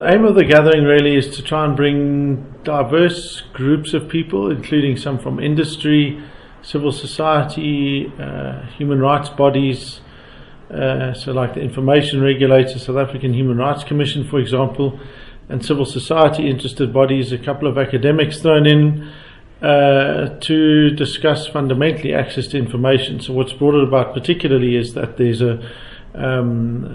The aim of the gathering really is to try and bring diverse groups of people, including some from industry, civil society, human rights bodies, so like the Information Regulator, South African Human Rights Commission, for example, and civil society interested bodies, a couple of academics thrown in to discuss fundamentally access to information. So what's brought it about particularly is that there's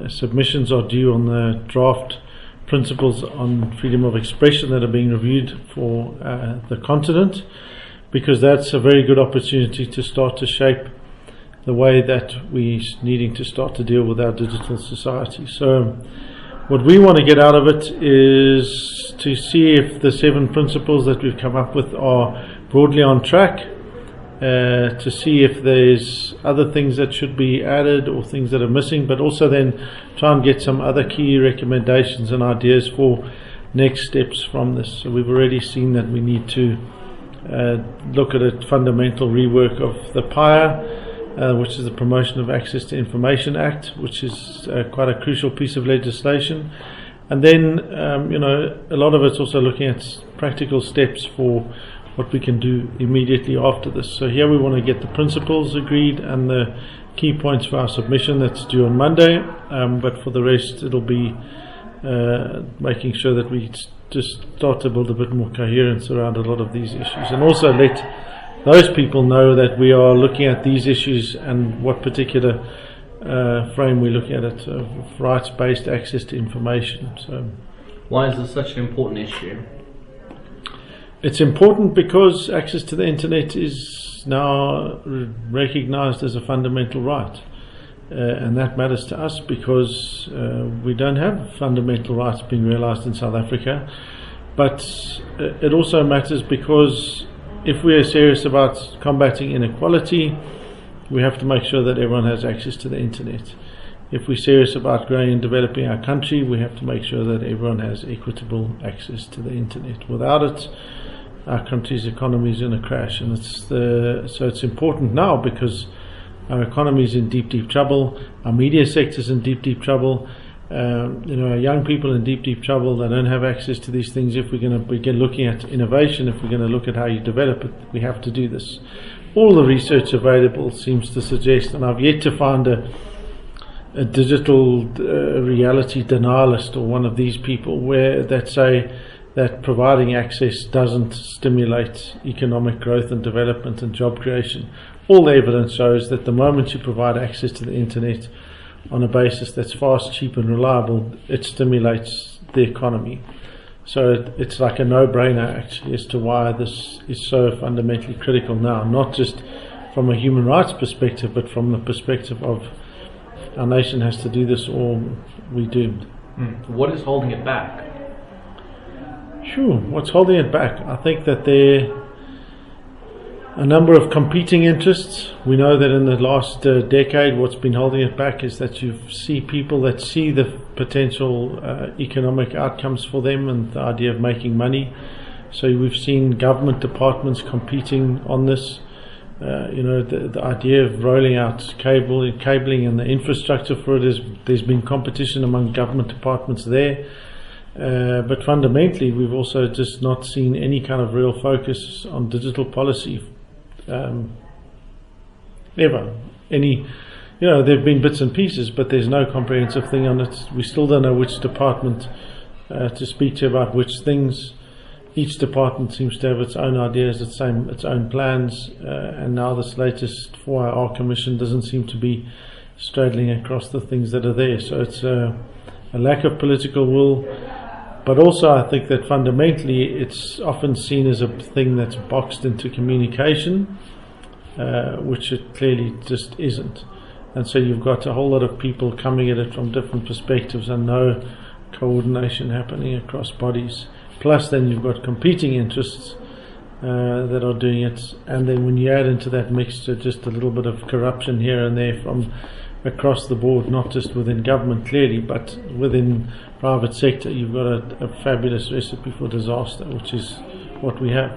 submissions are due on the draft principles on freedom of expression that are being reviewed for the continent, because that's a very good opportunity to start to shape the way that we're needing to start to deal with our digital society. So what we want to get out of it is to see if the 7 principles that we've come up with are broadly on track, to see if there's other things that should be added or things that are missing, but also then try and get some other key recommendations and ideas for next steps from this. So we've already seen that we need to look at a fundamental rework of the PIA, which is the Promotion of Access to Information Act, which is quite a crucial piece of legislation. And then, a lot of it's also looking at practical steps for what we can do immediately after this. So here we want to get the principles agreed and the key points for our submission that's due on Monday, but for the rest it'll be making sure that we just start to build a bit more coherence around a lot of these issues, and also let those people know that we are looking at these issues and what particular frame we're looking at it, rights-based access to information. So, why is this such an important issue? It's important because access to the internet is now recognized as a fundamental right, and that matters to us because we don't have fundamental rights being realized in South Africa. But it also matters because if we are serious about combating inequality, we have to make sure that everyone has access to the internet. If we're serious about growing and developing our country, we have to make sure that everyone has equitable access to the internet. Without it, our country's economy is in a crash, and so it's important now because our economy is in deep trouble, our media sector is in deep trouble, our young people in deep trouble. They don't have access to these things. If we're going to begin looking at innovation, if we're going to look at how you develop it, we have to do this. All the research available seems to suggest, and I've yet to find a digital reality denialist or one of these people that say that providing access doesn't stimulate economic growth and development and job creation. All the evidence shows that the moment you provide access to the internet on a basis that's fast, cheap and reliable, it stimulates the economy. So it's like a no-brainer actually as to why this is so fundamentally critical now, not just from a human rights perspective, but from the perspective of our nation has to do this or we're doomed. What is holding it back? Sure, what's holding it back? I think that there are a number of competing interests. We know that in the last decade what's been holding it back is that you see people that see the potential economic outcomes for them and the idea of making money. So we've seen government departments competing on this. The idea of rolling out cabling and the infrastructure for it there's been competition among government departments there. But fundamentally, we've also just not seen any kind of real focus on digital policy ever. There have been bits and pieces, but there's no comprehensive thing on it. We still don't know which department to speak to about which things. Each department seems to have its own ideas, its own plans, and now this latest 4IR commission doesn't seem to be straddling across the things that are there. So it's a lack of political will. But also I think that fundamentally it's often seen as a thing that's boxed into communication, which it clearly just isn't. And so you've got a whole lot of people coming at it from different perspectives and no coordination happening across bodies. Plus then you've got competing interests that are doing it. And then when you add into that mixture just a little bit of corruption here and there from across the board, not just within government clearly, but within private sector, you've got a fabulous recipe for disaster, which is what we have.